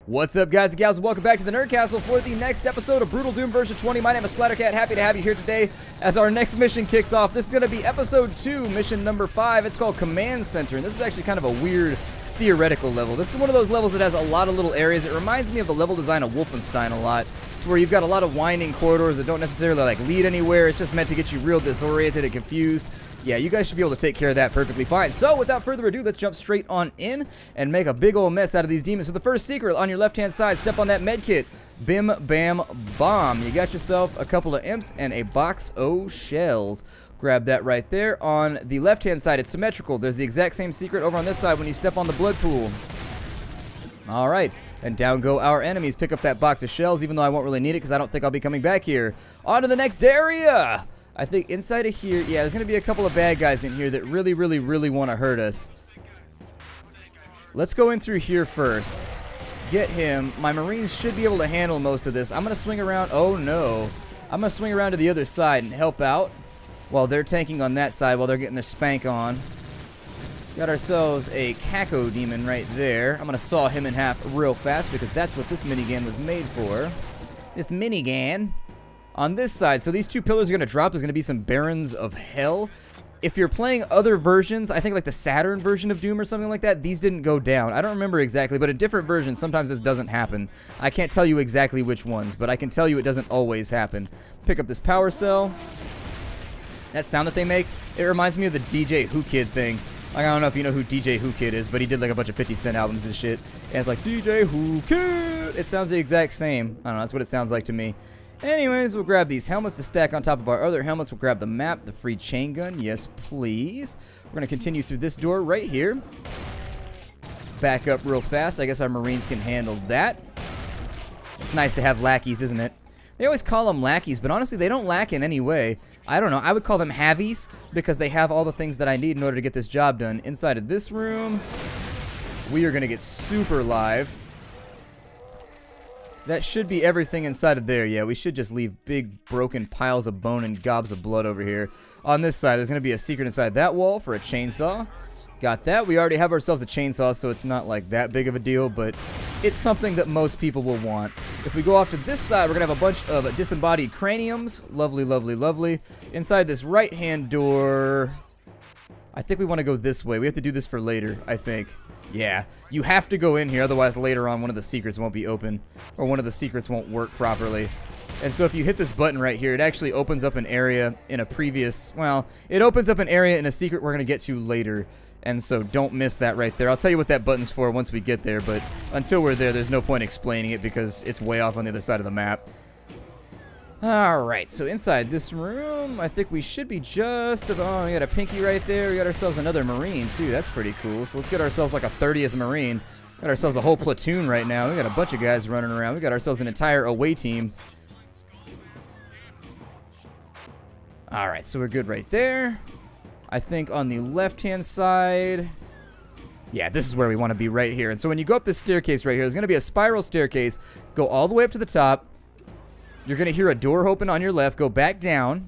What's up, guys and gals? Welcome back to the Nerd Castle for the next episode of Brutal Doom version 20. My name is Splattercat. Happy to have you here today as our next mission kicks off. This is going to be episode 2, mission number 5. It's called Command Center, and this is actually kind of a weird theoretical level. This is one of those levels that has a lot of little areas. It reminds me of the level design of Wolfenstein a lot, to where you've got a lot of winding corridors that don't necessarily lead anywhere. It's just meant to get you real disoriented and confused. Yeah, you guys should be able to take care of that perfectly fine. So, without further ado, let's jump straight on in and make a big old mess out of these demons. So, the first secret on your left-hand side, step on that med kit. Bim, bam, bomb. You got yourself a couple of imps and a box of shells. Grab that right there. On the left-hand side, it's symmetrical. There's the exact same secret over on this side when you step on the blood pool. All right. And down go our enemies. Pick up that box of shells, even though I won't really need it because I don't think I'll be coming back here. On to the next area. I think inside of here, yeah, there's going to be a couple of bad guys in here that really want to hurt us. Let's go in through here first. Get him. My Marines should be able to handle most of this. I'm going to swing around. Oh, no. I'm going to swing around to the other side and help out while they're tanking on that side while they're getting their spank on. Got ourselves a Kakoe Demon right there. I'm going to saw him in half real fast because that's what this minigun was made for. This minigun. On this side, so these two pillars are going to drop. There's going to be some Barons of Hell. If you're playing other versions, I think like the Saturn version of Doom or something like that, these didn't go down. I don't remember exactly, but in different versions, sometimes this doesn't happen. I can't tell you exactly which ones, but I can tell you it doesn't always happen. Pick up this power cell. That sound that they make, it reminds me of the DJ Who Kid thing. Like, I don't know if you know who DJ Who Kid is, but he did like a bunch of 50 Cent albums and shit. And it's like, DJ Who Kid. It sounds the exact same. I don't know, that's what it sounds like to me. Anyways, we'll grab these helmets to stack on top of our other helmets. We'll grab the map, the free chain gun. Yes, please. We're going to continue through this door right here. Back up real fast. I guess our Marines can handle that. It's nice to have lackeys, isn't it? They always call them lackeys, but honestly, they don't lack in any way. I don't know. I would call them havies because they have all the things that I need in order to get this job done. Inside of this room, we are going to get super live. That should be everything inside of there. Yeah, we should just leave big broken piles of bone and gobs of blood over here. On this side, there's going to be a secret inside that wall for a chainsaw. Got that. We already have ourselves a chainsaw, so it's not like that big of a deal, but it's something that most people will want. If we go off to this side, we're going to have a bunch of disembodied craniums. Lovely, lovely, lovely. Inside this right-hand door, I think we want to go this way. We have to do this for later, I think. Yeah, you have to go in here, otherwise later on one of the secrets won't be open, or one of the secrets won't work properly. And so if you hit this button right here, it actually opens up an area in a previous, well, it opens up an area in a secret we're going to get to later. And so don't miss that right there. I'll tell you what that button's for once we get there, but until we're there, there's no point explaining it because it's way off on the other side of the map. Alright, so inside this room, I think we should be just about... we got a pinky right there. We got ourselves another Marine, too. That's pretty cool. So let's get ourselves like a 30th Marine. Got ourselves a whole platoon right now. We got a bunch of guys running around. We got ourselves an entire away team. Alright, so we're good right there. I think on the left-hand side... yeah, this is where we want to be right here. And so when you go up this staircase right here, there's going to be a spiral staircase. Go all the way up to the top. You're going to hear a door open on your left. Go back down.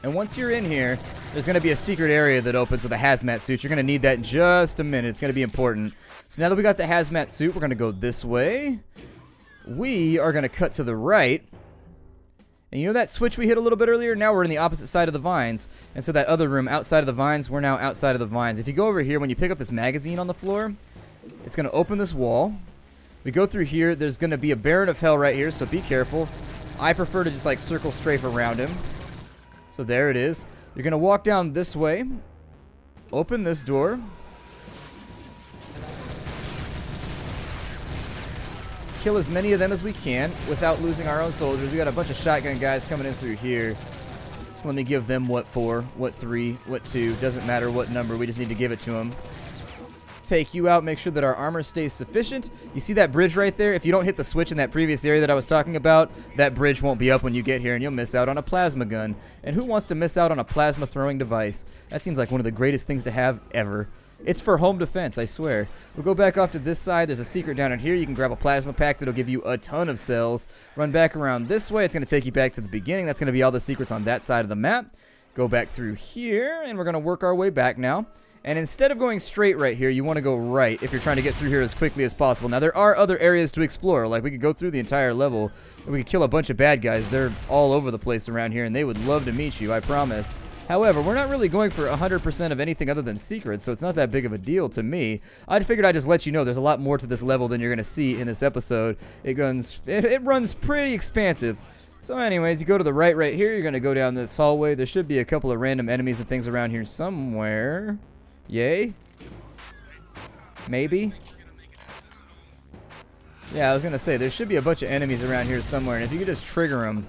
And once you're in here, there's going to be a secret area that opens with a hazmat suit. You're going to need that in just a minute. It's going to be important. So now that we got the hazmat suit, we're going to go this way. We are going to cut to the right. And you know that switch we hit a little bit earlier? Now we're in the opposite side of the vines. And so that other room outside of the vines, we're now outside of the vines. If you go over here, when you pick up this magazine on the floor, it's going to open this wall. We go through here. There's going to be a Baron of Hell right here, so be careful. I prefer to just like circle strafe around him. So there it is. You're going to walk down this way. Open this door. Kill as many of them as we can without losing our own soldiers. We got a bunch of shotgun guys coming in through here. So let me give them what 4, what 3, what 2. Doesn't matter what number. We just need to give it to them. Take you out, make sure that our armor stays sufficient. You see that bridge right there? If you don't hit the switch in that previous area that I was talking about, that bridge won't be up when you get here and you'll miss out on a plasma gun. And who wants to miss out on a plasma throwing device? That seems like one of the greatest things to have ever. It's for home defense, I swear. We'll go back off to this side. There's a secret down in here. You can grab a plasma pack that'll give you a ton of cells. Run back around this way. It's going to take you back to the beginning. That's going to be all the secrets on that side of the map. Go back through here, and we're going to work our way back now. And instead of going straight right here, you want to go right if you're trying to get through here as quickly as possible. Now, there are other areas to explore. Like, we could go through the entire level, and we could kill a bunch of bad guys. They're all over the place around here, and they would love to meet you, I promise. However, we're not really going for 100% of anything other than secrets, so it's not that big of a deal to me. I figured I'd just let you know there's a lot more to this level than you're going to see in this episode. It runs pretty expansive. So anyways, you go to the right here. You're going to go down this hallway. There should be a couple of random enemies and things around here somewhere. Yay? Maybe? Yeah, I was going to say, there should be a bunch of enemies around here somewhere, and if you could just trigger them.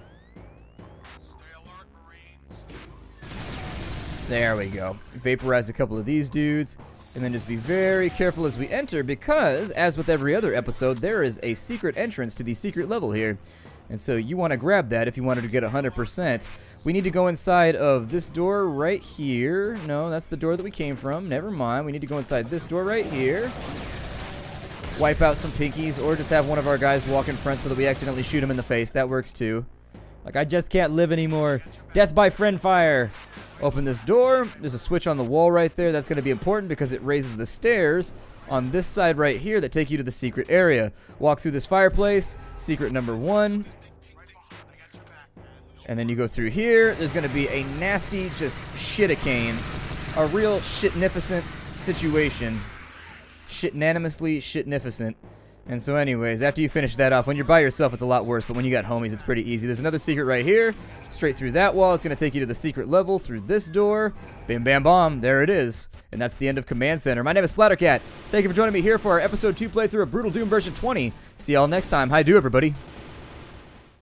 There we go. Vaporize a couple of these dudes, and then just be very careful as we enter, because, as with every other episode, there is a secret entrance to the secret level here. And so you want to grab that if you wanted to get 100%. We need to go inside of this door right here. No, that's the door that we came from. Never mind. We need to go inside this door right here. Wipe out some pinkies, or just have one of our guys walk in front so that we accidentally shoot him in the face. That works too. Like, I just can't live anymore. Death by friend fire. Open this door. There's a switch on the wall right there. That's going to be important because it raises the stairs on this side right here that take you to the secret area. Walk through this fireplace. Secret number 1. And then you go through here. There's going to be a nasty, just shit-a-cane. A real shitnificent situation. Shitnanimously shitnificent. And so anyways, after you finish that off, when you're by yourself, it's a lot worse. But when you got homies, it's pretty easy. There's another secret right here. Straight through that wall. It's going to take you to the secret level through this door. Bam, bam, bomb. There it is. And that's the end of Command Center. My name is Splattercat. Thank you for joining me here for our Episode 2 playthrough of Brutal Doom version 20. See y'all next time. Hi-do, everybody.